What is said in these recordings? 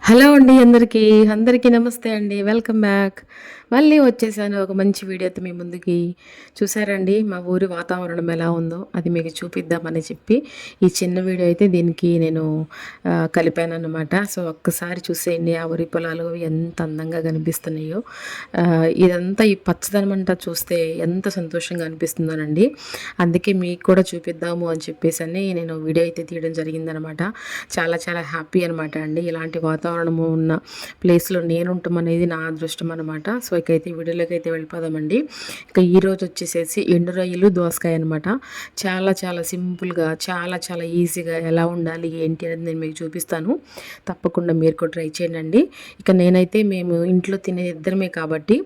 Hello అండి అందరికీ. అందరికీ నమస్తే అండి. Welcome back. మళ్ళీ వచ్చేసాను ఒక మంచి వీడియోతో మీ ముందుకి. చూసారండి మా ఊరి వాతావరణం ఎలా ఉందో అది మీకు చూపిద్దామని చెప్పి ఈ చిన్న వీడియో అయితే దీనికి నేను కలిపానన్నమాట. సో ఒక్కసారి చూసేయండి ఆ ఊరి పొలాలు ఎంత అందంగా కనిపిస్తున్నాయో. ఇదంతా ఈ పచ్చదనం అంతా చూస్తే ఎంత సంతోషంగా అనిపిస్తుందోనండి. అందుకే మీకు కూడా చూపిద్దాము అని చెప్పేసి నేను వీడియో అయితే తీయడం జరిగిందనమాట. చాలా చాలా హ్యాపీ అనమాట అండి. ఇలాంటి వాతావరణము ఉన్న ప్లేస్లో నేనుంటాం అనేది నా అదృష్టం అనమాట. సో ఇకైతే వీడియోలోకి అయితే వెళ్ళిపోదామండి. ఇక ఈరోజు వచ్చేసేసి ఎండు రొయ్యలు దోసకాయ అనమాట. చాలా చాలా సింపుల్గా చాలా చాలా ఈజీగా ఎలా ఉండాలి ఏంటి అనేది నేను మీకు చూపిస్తాను. తప్పకుండా మీరు కూడా ట్రై చేయండి. ఇక నేనైతే మేము ఇంట్లో తినే ఇద్దరమే కాబట్టి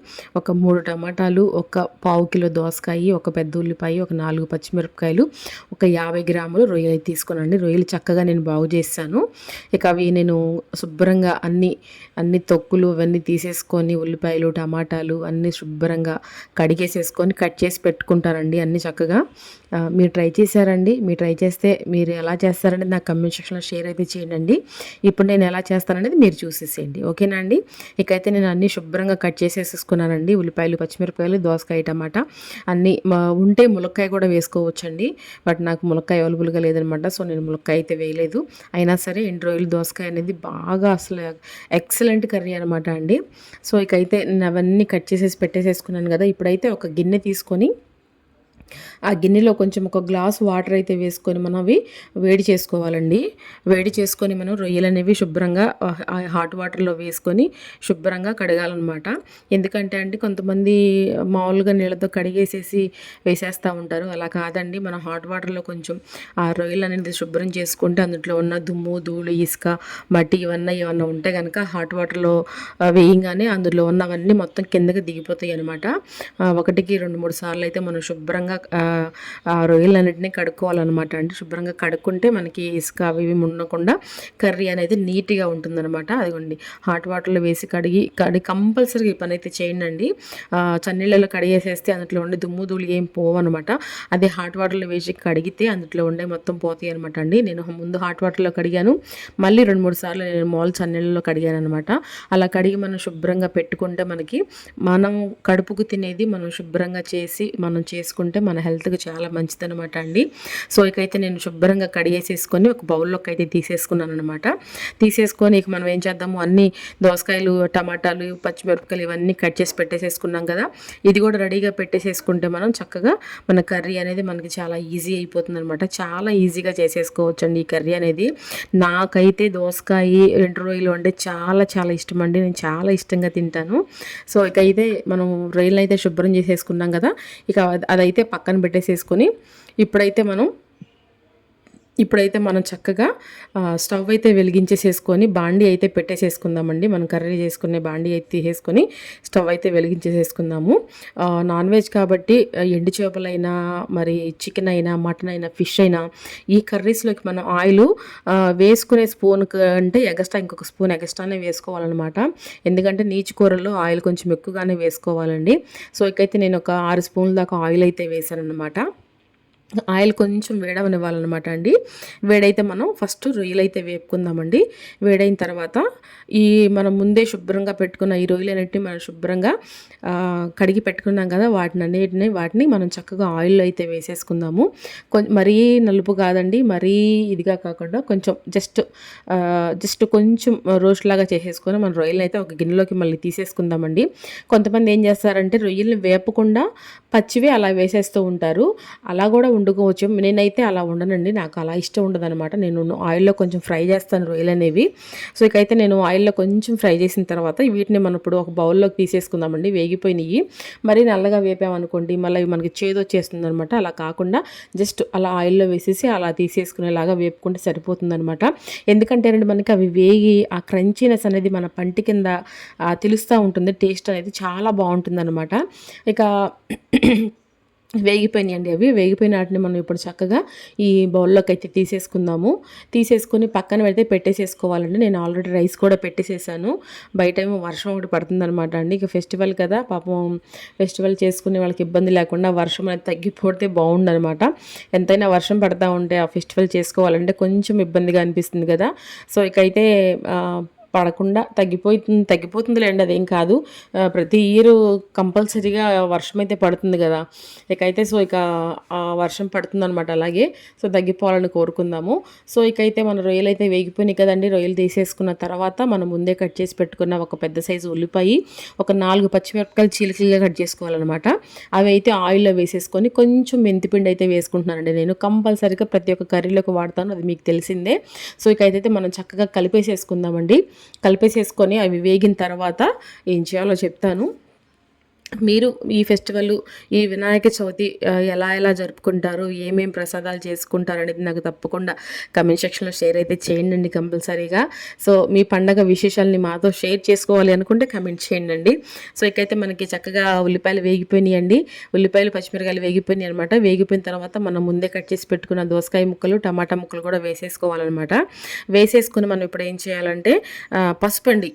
ఒక 3 టమాటాలు, ఒక పావు కిలో దోసకాయ, ఒక పెద్ద ఉల్లిపాయ, ఒక 4 పచ్చిమిరపకాయలు, ఒక 50 గ్రాములు రొయ్యలు తీసుకున్నాండి. రొయ్యలు చక్కగా నేను బాగు చేశాను. ఇక అవి నేను శుభ్రంగా అన్ని తొక్కులు అవన్నీ తీసేసుకొని ఉల్లిపాయలు టమాటాలు అన్నీ శుభ్రంగా కడిగేసేసుకొని కట్ చేసి పెట్టుకుంటానండి అన్నీ చక్కగా. మీరు ట్రై చేశారండి? మీరు ట్రై చేస్తే మీరు ఎలా చేస్తారనేది నాకు కమెంట్ సెక్షన్లో షేర్ అయితే చేయండి. ఇప్పుడు నేను ఎలా చేస్తాననేది మీరు చూసేసేయండి, ఓకేనా అండి? ఇకైతే నేను అన్నీ శుభ్రంగా కట్ చేసేసుకున్నానండి. ఉల్లిపాయలు పచ్చిమిరపకాయలు దోసకాయ టమాటా అన్నీ ఉంటే ములక్కాయ కూడా వేసుకోవచ్చండి. బట్ నాకు ములక్కాయ అవైలబుల్గా లేదనమాట. సో నేను ములక్కాయ అయితే వేయలేదు. అయినా సరే ఎండు రొయ్యలు దోసకాయ అనేది బాగా అసలు ఎక్సలెంట్ కర్రీ అనమాట అండి. సో ఇకైతే నేను అవన్నీ కట్ చేసేసి పెట్టేసేసుకున్నాను కదా. ఇప్పుడైతే ఒక గిన్నె తీసుకొని ఆ గిన్నెలో కొంచెం ఒక గ్లాస్ వాటర్ అయితే వేసుకొని మనం అవి వేడి చేసుకోవాలండి. వేడి చేసుకొని మనం రొయ్యలు అనేవి శుభ్రంగా హాట్ వాటర్లో వేసుకొని శుభ్రంగా కడగాలన్నమాట. ఎందుకంటే అండి కొంతమంది మామూలుగా నీళ్ళతో కడిగేసేసి వేసేస్తూ ఉంటారు. అలా కాదండి, మనం హాట్ వాటర్లో కొంచెం ఆ రొయ్యలు అనేది శుభ్రం చేసుకుంటే అందులో ఉన్న దుమ్ము ధూళి ఇసుక మట్టి ఇవన్నీ ఏమన్నా ఉంటే కనుక హాట్ వాటర్లో వేయంగానే అందులో ఉన్నవన్నీ మొత్తం కిందకి దిగిపోతాయి అనమాట. ఒకటికి 2-3 సార్లు అయితే మనం శుభ్రంగా ఆ రొయ్యలన్నింటినీ కడుక్కోవాలన్నమాట అండి. శుభ్రంగా కడుక్కుంటే మనకి ఇసుక అవి ఇవి ఉండకుండా కర్రీ అనేది నీట్గా ఉంటుందన్నమాట. అదిగోండి హాట్ వాటర్లో వేసి కడిగి కంపల్సరీగా ఈ పని అయితే చేయండి. చన్నీళ్ళలో కడిగేసేస్తే అందులో ఉండే దుమ్ము ధూళి ఏం పోవన్నమాట. అదే హాట్ వాటర్లో వేసి కడిగితే అందులో ఉండే మొత్తం పోతాయి అనమాట అండి. నేను ముందు హాట్ వాటర్లో కడిగాను, మళ్ళీ 2-3 సార్లు నేను మామూలు చన్నీళ్ళలో కడిగాను అనమాట. అలా కడిగి మనం శుభ్రంగా పెట్టుకుంటే మనకి మనం కడుపుకు తినేది మనం శుభ్రంగా చేసి మనం చేసుకుంటే మన హెల్త్కి చాలా మంచిదనమాట అండి. సో ఇకైతే నేను శుభ్రంగా కడిగేసేసుకొని ఒక బౌల్లోకి అయితే తీసేసుకున్నాను అనమాట. తీసేసుకొని ఇక మనం ఏం చేద్దాము, అన్ని దోసకాయలు టమాటాలు పచ్చిమిరపకాయలు ఇవన్నీ కట్ చేసి పెట్టేసేసుకున్నాం కదా. ఇది కూడా రెడీగా పెట్టేసేసుకుంటే మనం చక్కగా మన కర్రీ అనేది మనకి చాలా ఈజీ అయిపోతుంది అనమాట. చాలా ఈజీగా చేసేసుకోవచ్చు అండి ఈ కర్రీ అనేది. నాకైతే దోసకాయ ఎండు రొయ్యలు అంటే చాలా చాలా ఇష్టం అండి. నేను చాలా ఇష్టంగా తింటాను. సో ఇకైతే మనం రొయ్యలు అయితే శుభ్రం చేసేసుకున్నాం కదా. ఇక అదైతే పక్కన పెట్టేసేసుకొని ఇప్పుడైతే మనం చక్కగా స్టవ్ అయితే వెలిగించేసేసుకొని బాండీ అయితే పెట్టేసేసుకుందామండి. మనం కర్రీ చేసుకునే బాండీ అయితే తీసేసుకొని స్టవ్ అయితే వెలిగించేసేసుకుందాము. నాన్ వెజ్ కాబట్టి ఎండు చేపలైనా మరి చికెన్ అయినా మటన్ అయినా ఫిష్ అయినా ఈ కర్రీస్లోకి మనం ఆయిల్ వేసుకునే స్పూన్ అంటే ఇంకొక స్పూన్ ఎగస్ట్రానే వేసుకోవాలన్నమాట. ఎందుకంటే నీచు కూరల్లో ఆయిల్ కొంచెం ఎక్కువగానే వేసుకోవాలండి. సో ఇకైతే నేను ఒక 6 స్పూన్ల దాకా ఆయిల్ అయితే వేసాను అనమాట. ఆయిల్ కొంచెం వేడవనివ్వాలన్నమాట అండి. వేడైతే మనం ఫస్ట్ రొయ్యలు అయితే వేపుకుందామండి. వేడైన తర్వాత ఈ మనం ముందే శుభ్రంగా పెట్టుకున్న ఈ రొయ్యలు అనేటివి మనం శుభ్రంగా కడిగి పెట్టుకున్నాం కదా, వాటిని మనం చక్కగా ఆయిల్లో అయితే వేసేసుకుందాము. మరీ నలుపు కాదండి, మరీ ఇదిగా కాకుండా కొంచెం జస్ట్ కొంచెం రోస్ట్ లాగా చేసేసుకొని మన రొయ్యలు అయితే ఒక గిన్నెలోకి మళ్ళీ తీసేసుకుందామండి. కొంతమంది ఏం చేస్తారంటే రొయ్యల్ని వేపకుండా పచ్చివే అలా వేసేస్తూ ఉంటారు. అలా కూడా వండుకోవచ్చు. నేనైతే అలా ఉండనండి, నాకు అలా ఇష్టం ఉండదనమాట. నేను ఆయిల్లో కొంచెం ఫ్రై చేస్తాను రొయ్యలు అనేవి. సో ఇకైతే నేను ఆయిల్లో కొంచెం ఫ్రై చేసిన తర్వాత వీటిని మనం ఇప్పుడు ఒక బౌల్లోకి తీసేసుకుందామండి. వేగిపోయినాయి మరీ నల్లగా వేపామనుకోండి మళ్ళీ మనకి చేదు వచ్చేస్తుంది అనమాట. అలా కాకుండా జస్ట్ అలా ఆయిల్లో వేసేసి అలా తీసేసుకునేలాగా వేపుకుంటే సరిపోతుందనమాట. ఎందుకంటే మనకి అవి వేగి ఆ క్రంచీనెస్ అనేది మన పంటి కింద తెలుస్తూ ఉంటుంది. టేస్ట్ అనేది చాలా బాగుంటుంది అనమాట. ఇక వేగిపోయినాయండి. వేగిపోయిన వాటిని మనం ఇప్పుడు చక్కగా ఈ బౌల్లోకి అయితే తీసేసుకొని పక్కన పెడితే పెట్టేసేసుకోవాలండి. నేను ఆల్రెడీ రైస్ కూడా పెట్టేసేసాను. బయట ఏమో వర్షం ఒకటి పడుతుందనమాట అండి. ఇక ఫెస్టివల్ కదా, పాపం ఫెస్టివల్ చేసుకునే వాళ్ళకి ఇబ్బంది లేకుండా వర్షం అనేది తగ్గిపోతే బాగుండనమాట. ఎంతైనా వర్షం పడతా ఉంటే ఆ ఫెస్టివల్ చేసుకోవాలంటే కొంచెం ఇబ్బందిగా అనిపిస్తుంది కదా. సో ఇకైతే పడకుండా తగ్గిపోతుందిలేండి, అదేం కాదు. ప్రతి ఇయర్ కంపల్సరీగా వర్షం అయితే పడుతుంది కదా, ఇకైతే సో ఇక వర్షం పడుతుందనమాట అలాగే. సో తగ్గిపోవాలని కోరుకుందాము. సో ఇకైతే మన రొయ్యలు అయితే వేగిపోయినాయి కదండి. రొయ్యలు తీసేసుకున్న తర్వాత మనం ముందే కట్ చేసి పెట్టుకున్న ఒక పెద్ద సైజు ఉల్లిపాయ, ఒక 4 పచ్చిమిరపకాయలు చీలికలుగా కట్ చేసుకోవాలన్నమాట. అవి అయితే ఆయిల్లో వేసేసుకొని కొంచెం మెంతిపిండి అయితే వేసుకుంటున్నానండి. నేను కంపల్సరీగా ప్రతి ఒక్క కర్రీలోకి వాడతాను, అది మీకు తెలిసిందే. సో ఇకైతే మనం చక్కగా కలిపేసేసుకుందామండి. కలిపేసేసుకొని అవి వేగిన తర్వాత ఏం చేయాలో చెప్తాను. మీరు ఈ ఫెస్టివల్, ఈ వినాయక చవితి ఎలా జరుపుకుంటారు, ఏమేం ప్రసాదాలు చేసుకుంటారు అనేది నాకు తప్పకుండా కమెంట్ సెక్షన్లో షేర్ అయితే చేయండి కంపల్సరీగా. సో మీ పండగ విశేషాలని మాతో షేర్ చేసుకోవాలి అనుకుంటే కమెంట్ చేయండి. సో ఇకైతే మనకి చక్కగా ఉల్లిపాయలు వేగిపోయినాయండి. ఉల్లిపాయలు పచ్చిమిరకాయలు వేగిపోయినాయి అనమాట. వేగిపోయిన తర్వాత మనం ముందే కట్ చేసి పెట్టుకున్న దోసకాయ ముక్కలు, టమాటా ముక్కలు కూడా వేసేసుకోవాలన్నమాట. వేసేసుకుని మనం ఇప్పుడు ఏం చేయాలంటే పసుపు అండి,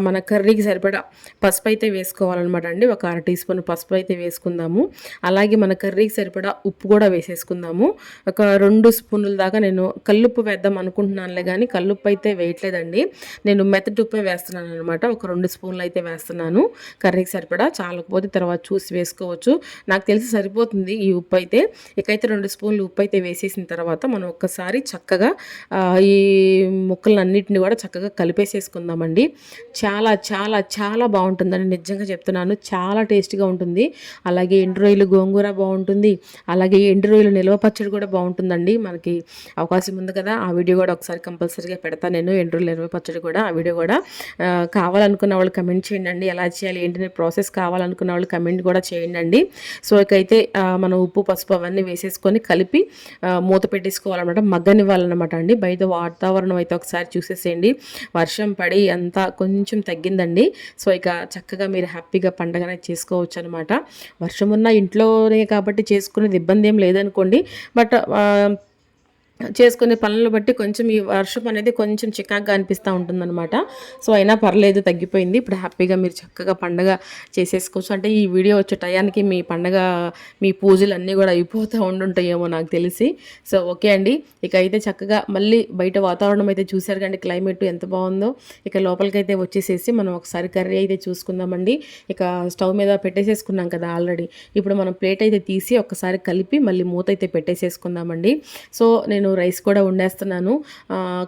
మన కర్రీకి సరిపడా పసుపు అయితే వేసుకోవాలన్నమాట అండి. ఒక 1/2 టీ స్పూన్ పసుపు అయితే వేసుకుందాము. అలాగే మన కర్రీకి సరిపడా ఉప్పు కూడా వేసేసుకుందాము. ఒక 2 స్పూన్ల దాకా నేను కల్లుప్పు వేద్దాం అనుకుంటున్నానులే, కానీ కల్లుప్పు అయితే వేయట్లేదండి. నేను మెత్తటి ఉప్పే వేస్తున్నాను అనమాట. ఒక 2 స్పూన్లు అయితే వేస్తున్నాను కర్రీకి సరిపడా. చాలకపోతే తర్వాత చూసి వేసుకోవచ్చు. నాకు తెలిసి సరిపోతుంది ఈ ఉప్పు అయితే. ఇకైతే 2 స్పూన్లు ఉప్పు అయితే వేసేసిన తర్వాత మనం ఒక్కసారి చక్కగా ఈ ముక్కలన్నిటిని కూడా చక్కగా కలిపేసేసుకుందామండి. చాలా చాలా చాలా బాగుంటుందని నిజంగా చెప్తున్నాను. చాలా టేస్ట్గా ఉంటుంది. అలాగే ఎండు రొయ్యలు గోంగూర బాగుంటుంది. అలాగే ఎండు రొయ్యలు నిల్వ పచ్చడి కూడా బాగుంటుందండి. మనకి అవకాశం ఉంది కదా, ఆ వీడియో కూడా ఒకసారి కంపల్సరీగా పెడతాను నేను. ఎండు రొయ్యలు నిల్వ పచ్చడి కూడా, ఆ వీడియో కూడా కావాలనుకున్న వాళ్ళు కమెంట్ చేయండి. ఎలా చేయాలి ఏంటనే ప్రాసెస్ కావాలనుకున్న వాళ్ళు కమెంట్ కూడా చేయండి. సో ఇకైతే మనం ఉప్పు పసుపు అవన్నీ వేసేసుకొని కలిపి మూత పెట్టేసుకోవాలన్నమాట. మగ్గనివ్వాలన్నమాట అండి. బయట వాతావరణం అయితే ఒకసారి చూసేసేయండి. వర్షం పడి అంతా కొంచెం తగ్గిందండి. సో ఇక చక్కగా మీరు హ్యాపీగా పండగనే చేసుకోవచ్చు అనమాట. వర్షం ఉన్న ఇంట్లోనే కాబట్టి చేసుకునేది ఇబ్బంది ఏం లేదనుకోండి. బట్ చేసుకునే పనులను బట్టి కొంచెం ఈ వర్షం అనేది కొంచెం చికాగ్గా అనిపిస్తూ ఉంటుందన్నమాట. సో అయినా పర్లేదు, తగ్గిపోయింది. ఇప్పుడు హ్యాపీగా మీరు చక్కగా పండగ చేసేసుకోవచ్చు. అంటే ఈ వీడియో వచ్చే టయానికి మీ పండగ, మీ పూజలు అన్నీ కూడా అయిపోతూ ఉండుంటాయేమో నాకు తెలిసి. సో ఓకే అండి. ఇక అయితే చక్కగా మళ్ళీ బయట వాతావరణం అయితే చూశారు కానీ క్లైమేట్ ఎంత బాగుందో. ఇక లోపలికైతే వచ్చేసేసి మనం ఒకసారి కర్రీ అయితే చూసుకుందామండి. ఇక స్టవ్ మీద పెట్టేసేసుకున్నాం కదా ఆల్రెడీ. ఇప్పుడు మనం ప్లేట్ అయితే తీసి ఒకసారి కలిపి మళ్ళీ మూత అయితే పెట్టేసేసుకుందామండి. సో నేను రైస్ కూడా వండేస్తున్నాను.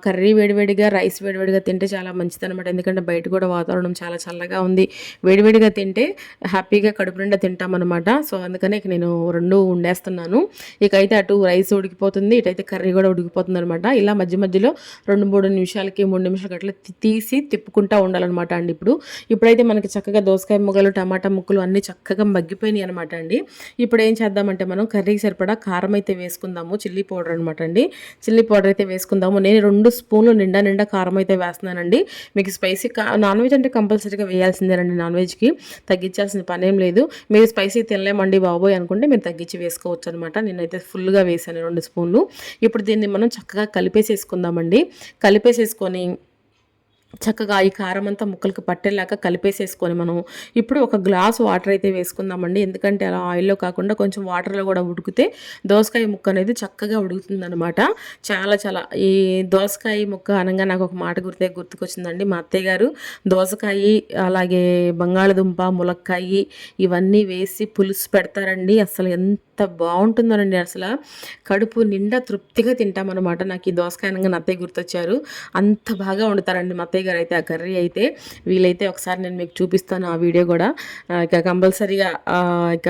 కర్రీ వేడివేడిగా, రైస్ వేడివేడిగా తింటే చాలా మంచిది అనమాట. ఎందుకంటే బయట కూడా వాతావరణం చాలా చల్లగా ఉంది. వేడివేడిగా తింటే హ్యాపీగా కడుపు నిండా తింటామన్నమాట. సో అందుకనే ఇక నేను 2 వండేస్తున్నాను. ఇక అయితే అటు రైస్ ఉడికిపోతుంది, ఇటైతే కర్రీ కూడా ఉడికిపోతుంది అనమాట. ఇలా మధ్య మధ్యలో 2-3 నిమిషాలకి 3 నిమిషాలకి అట్లా తీసి తిప్పుకుంటూ ఉండాలన్నమాట అండి. ఇప్పుడైతే మనకి చక్కగా దోసకాయ ముక్కలు, టమాటా ముక్కలు అన్నీ చక్కగా మగ్గిపోయినాయి అనమాట అండి. ఇప్పుడు ఏం చేద్దామంటే మనం కర్రీకి సరిపడా కారం అయితే వేసుకుందాము. చిల్లీ పౌడర్ అనమాట అండి. చిల్లీ పౌడర్ అయితే వేసుకుందాము. నేను 2 స్పూన్లు నిండా కారం అయితే వేస్తున్నానండి. మీకు స్పైసీ నాన్ వెజ్ అంటే కంపల్సరీగా వేయాల్సిందేనండి. నాన్ వెజ్కి తగ్గించాల్సిన పనేం లేదు. మీరు స్పైసీ తినలేమండి బాబోయ్ అనుకుంటే మీరు తగ్గించి వేసుకోవచ్చు అనమాట. నేనైతే ఫుల్గా వేసాను 2 స్పూన్లు. ఇప్పుడు దీన్ని మనం చక్కగా కలిపేసేసుకుందామండి. కలిపేసేసుకొని చక్కగా ఈ కారం అంతా ముక్కలకు పట్టేలాగా కలిపేసేసుకొని మనం ఇప్పుడు ఒక గ్లాస్ వాటర్ అయితే వేసుకుందామండి. ఎందుకంటే అలా ఆయిల్లో కాకుండా కొంచెం వాటర్లో కూడా ఉడికితే దోసకాయ ముక్క అనేది చక్కగా ఉడుకుతుందనమాట. చాలా చాలా ఈ దోసకాయ ముక్క అనగా నాకు ఒక మాట గుర్తుకొచ్చిందండి. మా అత్తయ్య గారు దోసకాయ, అలాగే బంగాళదుంప, ములక్కాయ ఇవన్నీ వేసి పులుసు పెడతారండి. అసలు ఎంత బాగుంటుందోనండి. అసలు కడుపు నిండా తృప్తిగా తింటామన్నమాట. నాకు ఈ దోసకాయ అనగా నా అత్తయ్య గుర్తొచ్చారు. అంత బాగా వండుతారండి మా అత్తయ్య గారు అయితే. ఆ కర్రీ అయితే వీలైతే ఒకసారి నేను మీకు చూపిస్తాను ఆ వీడియో కూడా. ఇక కంపల్సరీగా ఇక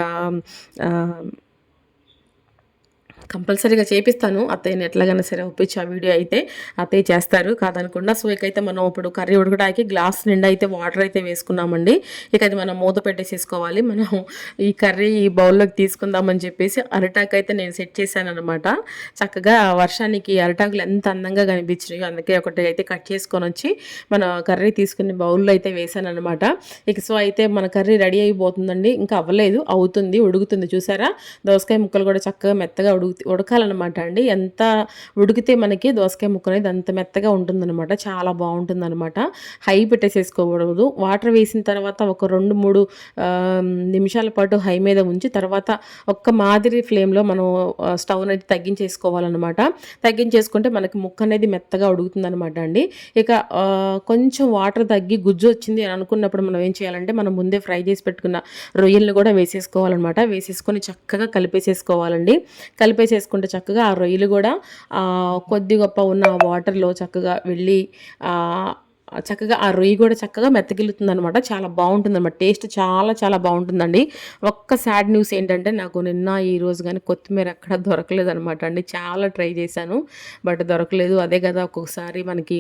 కంపల్సరీగా చేపిస్తాను. అత్తయ్యని ఎట్లాగైనా సరే ఒప్పించి ఆ వీడియో అయితే అత్తయ్య చేస్తారు కాదనకుండా. సో ఇకైతే మనం ఇప్పుడు కర్రీ ఉడకడానికి గ్లాస్ నిండా అయితే వాటర్ అయితే వేసుకున్నామండి. ఇక అది మనం మూత పెట్టేసేసుకోవాలి. మనం ఈ కర్రీ ఈ బౌల్లోకి తీసుకుందామని చెప్పేసి అరిటాకు అయితే నేను సెట్ చేశాను అనమాట. చక్కగా వర్షానికి అరిటాకులు ఎంత అందంగా కనిపించినాయో అందుకే ఒకటి అయితే కట్ చేసుకొని వచ్చి మన కర్రీ తీసుకుని బౌల్లో అయితే వేసాను అనమాట. ఇక సో అయితే మన కర్రీ రెడీ అయిపోతుందండి. ఇంకా అవ్వలేదు, అవుతుంది, ఉడుకుతుంది. చూసారా దోసకాయ ముక్కలు కూడా చక్కగా మెత్తగా ఉడుకుతుంది. ఉడకాలన్నమాట అండి. ఎంత ఉడికితే మనకి దోసకాయ ముక్క అనేది అంత మెత్తగా ఉంటుందన్నమాట. చాలా బాగుంటుందన్నమాట. హై పెట్టేసేసుకోకూడదు. వాటర్ వేసిన తర్వాత ఒక 2, 3 నిమిషాల పాటు హై మీద ఉంచి తర్వాత ఒక్క మాదిరి ఫ్లేమ్లో మనం స్టవ్ అనేది తగ్గించేసుకోవాలన్నమాట. తగ్గించేసుకుంటే మనకి ముక్క అనేది మెత్తగా ఉడుకుతుందన్నమాట అండి. ఇక కొంచెం వాటర్ తగ్గి గుజ్జు వచ్చింది అని అనుకున్నప్పుడు మనం ఏం చేయాలంటే మనం ముందే ఫ్రై చేసి పెట్టుకున్న రొయ్యలను కూడా వేసేసుకోవాలన్నమాట. వేసేసుకొని చక్కగా కలిపేసేసుకోవాలండి. కలిపేసేసుకుంటే చక్కగా ఆ రొయ్యలు కూడా కొద్ది గొప్ప ఉన్న వాటర్లో చక్కగా వెళ్ళి చక్కగా ఆ రొయ్యి కూడా చక్కగా మెత్తగిలుతుందనమాట. చాలా బాగుంటుందన్నమాట. టేస్ట్ చాలా చాలా బాగుంటుందండి. ఒక్క సాడ్ న్యూస్ ఏంటంటే నాకు నిన్న ఈరోజు కానీ కొత్తిమీర ఎక్కడ దొరకలేదనమాట అండి. చాలా ట్రై చేశాను బట్ దొరకలేదు. అదే కదా ఒక్కొక్కసారి మనకి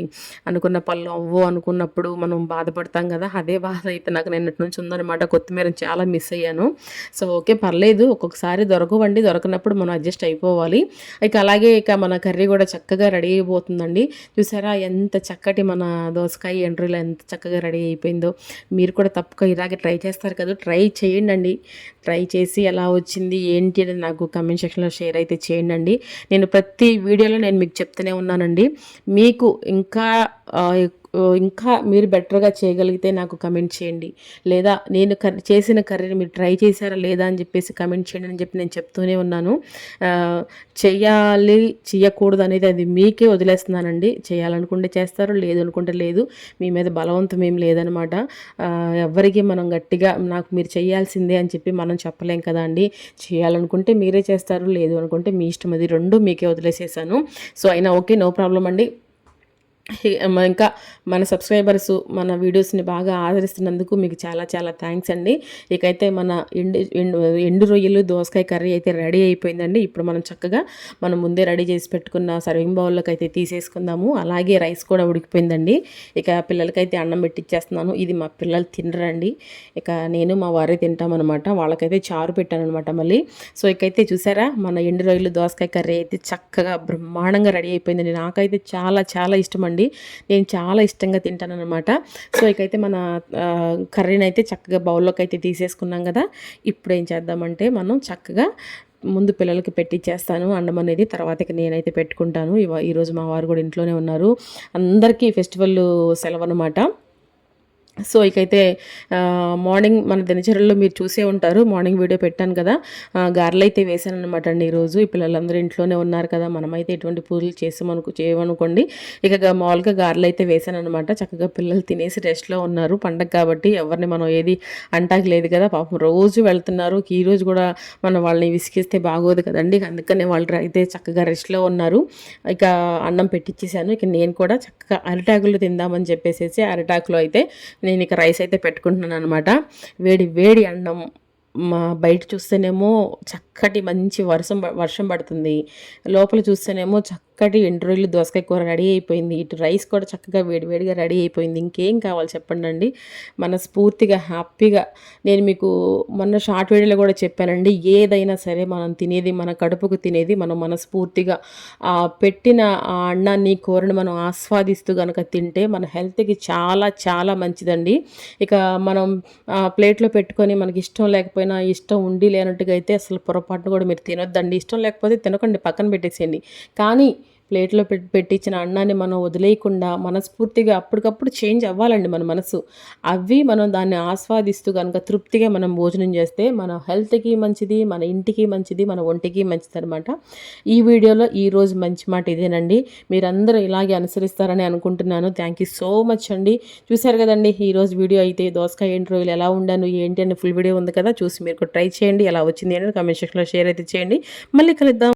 అనుకున్న పనులు అవ్వో అనుకున్నప్పుడు మనం బాధపడతాం కదా, అదే బాధ అయితే నాకు నిన్నటి నుంచి ఉందనమాట. కొత్తిమీరని చాలా మిస్ అయ్యాను. సో ఓకే పర్లేదు, ఒక్కొక్కసారి దొరకవండి, దొరకనప్పుడు మనం అడ్జస్ట్ అయిపోవాలి. అలాగే మన కర్రీ కూడా చక్కగా రెడీ అయిపోతుందండి. చూసారా ఎంత చక్కటి మన దోసకాయ ఎండ్రీలో ఎంత చక్కగా రెడీ అయిపోయిందో. మీరు కూడా తప్పక ఇలాగే ట్రై చేస్తారు కదా, ట్రై చేయండి. ట్రై చేసి ఎలా వచ్చింది ఏంటి అనేది నాకు కమెంట్ సెక్షన్లో షేర్ అయితే చేయండి. నేను ప్రతి వీడియోలో నేను మీకు చెప్తూనే ఉన్నానండి. మీకు ఇంకా మీరు బెటర్గా చేయగలిగితే నాకు కమెంట్ చేయండి, లేదా నేను చేసిన కర్రీని మీరు ట్రై చేశారా లేదా అని చెప్పేసి కమెంట్ చేయండి అని చెప్పి నేను చెప్తూనే ఉన్నాను. చెయ్యాలి చెయ్యకూడదు అనేది అది మీకే వదిలేస్తున్నానండి. చేయాలనుకుంటే చేస్తారు, లేదు అనుకుంటే లేదు. మీ మీద బలవంతం ఏం లేదనమాట. ఎవరికి మనం గట్టిగా నాకు మీరు చేయాల్సిందే అని చెప్పి మనం చెప్పలేం కదా అండి. చేయాలనుకుంటే మీరే చేస్తారు, లేదు అనుకుంటే మీ ఇష్టం. అది రెండు మీకే వదిలేసేసాను. సో అయినా ఓకే, నో ప్రాబ్లం అండి. ఇంకా మన సబ్స్క్రైబర్స్ మన వీడియోస్ని బాగా ఆదరిస్తున్నందుకు మీకు చాలా చాలా థ్యాంక్స్ అండి. ఇకైతే మన ఎండు రొయ్యలు దోసకాయ కర్రీ అయితే రెడీ అయిపోయిందండి. ఇప్పుడు మనం చక్కగా మనం ముందే రెడీ చేసి పెట్టుకున్న సర్వింగ్ బౌల్లోకి అయితే తీసేసుకుందాము. అలాగే రైస్ కూడా ఉడికిపోయిందండి. పిల్లలకైతే అన్నం పెట్టిచ్చేస్తున్నాను. ఇది మా పిల్లలు తినరండి. నేను మా వారే తింటామన్నమాట. వాళ్ళకైతే చారు పెట్టానమాట మళ్ళీ. సో ఇకైతే చూసారా మన ఎండు రొయ్యలు దోసకాయ కర్రీ అయితే చక్కగా బ్రహ్మాండంగా రెడీ అయిపోయిందండి. నాకైతే చాలా చాలా ఇష్టం అండి. నేను చాలా ఇష్టంగా తింటానన్నమాట. సో ఇకైతే మన కర్రీని అయితే చక్కగా బౌల్లోకి అయితే తీసేసుకున్నాం కదా. ఇప్పుడు ఏం చేద్దామంటే మనం చక్కగా ముందు పిల్లలకి పెట్టిచ్చేస్తాను అన్నం అనేది. తర్వాత నేనైతే పెట్టుకుంటాను. ఈరోజు మా వారు కూడా ఇంట్లోనే ఉన్నారు. అందరికీ ఫెస్టివల్ సెలవు అనమాట. సో ఇకైతే మార్నింగ్ మన దినచర్యల్లో మీరు చూసే ఉంటారు. మార్నింగ్ వీడియో పెట్టాను కదా, గారెలు అయితే వేసాను అనమాట అండి. ఈరోజు ఈ పిల్లలందరూ ఇంట్లోనే ఉన్నారు కదా, మనమైతే ఎటువంటి పూజలు చేయమనుకోండి. మామూలుగా గారెలు అయితే వేసాను అనమాట. చక్కగా పిల్లలు తినేసి రెస్ట్లో ఉన్నారు. పండగ కాబట్టి ఎవరిని మనం ఏది అంటాకి లేదు కదా. పాపం రోజు వెళ్తున్నారు. ఈరోజు కూడా మనం వాళ్ళని విసిగిస్తే బాగోదు కదండి. అందుకనే వాళ్ళు అయితే చక్కగా రెస్ట్లో ఉన్నారు. అన్నం పెట్టించేసాను. నేను కూడా చక్కగా అరిటాకులు తిందామని చెప్పేసి అరిటాకులో అయితే నేను రైస్ అయితే పెట్టుకుంటున్నాను అనమాట. వేడి వేడి అన్నం. బయట చూస్తేనేమో చక్కటి మంచి వర్షం పడుతుంది. లోపల చూస్తేనేమో చక్కటి ఎండ్రోయిలు దోసకాయ కూర రెడీ అయిపోయింది. ఇటు రైస్ కూడా చక్కగా వేడివేడిగా రెడీ అయిపోయింది. ఇంకేం కావాలి చెప్పండి అండి. మనస్ఫూర్తిగా హ్యాపీగా నేను మీకు మొన్న షార్ట్ వీడియోలో కూడా చెప్పానండి. ఏదైనా సరే మనం తినేది, మన కడుపుకు తినేది మనం మనస్ఫూర్తిగా పెట్టిన ఆ అన్నాన్ని కూరని మనం ఆస్వాదిస్తూ కనుక తింటే మన హెల్త్కి చాలా చాలా మంచిదండి. మనం ప్లేట్లో పెట్టుకొని మనకి ఇష్టం లేకపోయినా ఇష్టం ఉండి లేనట్టుగా అయితే అసలు పొరపాటును కూడా మీరు తినొద్దండి. ఇష్టం లేకపోతే తినకండి, పక్కన పెట్టేసేయండి. కానీ ప్లేట్లో పెట్టించిన అన్నాన్ని మనం వదిలేయకుండా మనస్ఫూర్తిగా అప్పటికప్పుడు చేంజ్ అవ్వాలండి మన మనసు. మనం దాన్ని ఆస్వాదిస్తూ కనుక తృప్తిగా మనం భోజనం చేస్తే మన హెల్త్కి మంచిది, మన ఇంటికి మంచిది, మన ఒంటికి మంచిది అనమాట. ఈ వీడియోలో ఈరోజు మంచి మాట ఇదేనండి. మీరందరూ ఇలాగే అనుసరిస్తారని అనుకుంటున్నాను. థ్యాంక్ యూ సో మచ్ అండి. చూశారు కదండి ఈరోజు వీడియో అయితే దోసకాయ ఎండు రొయ్యలు ఎలా ఉండాను ఏంటి అని ఫుల్ వీడియో ఉంది కదా, చూసి మీరు ట్రై చేయండి. ఎలా వచ్చింది అని కామెంట్ సెక్షన్లో షేర్ అయితే చేయండి. మళ్ళీ కలుద్దాం.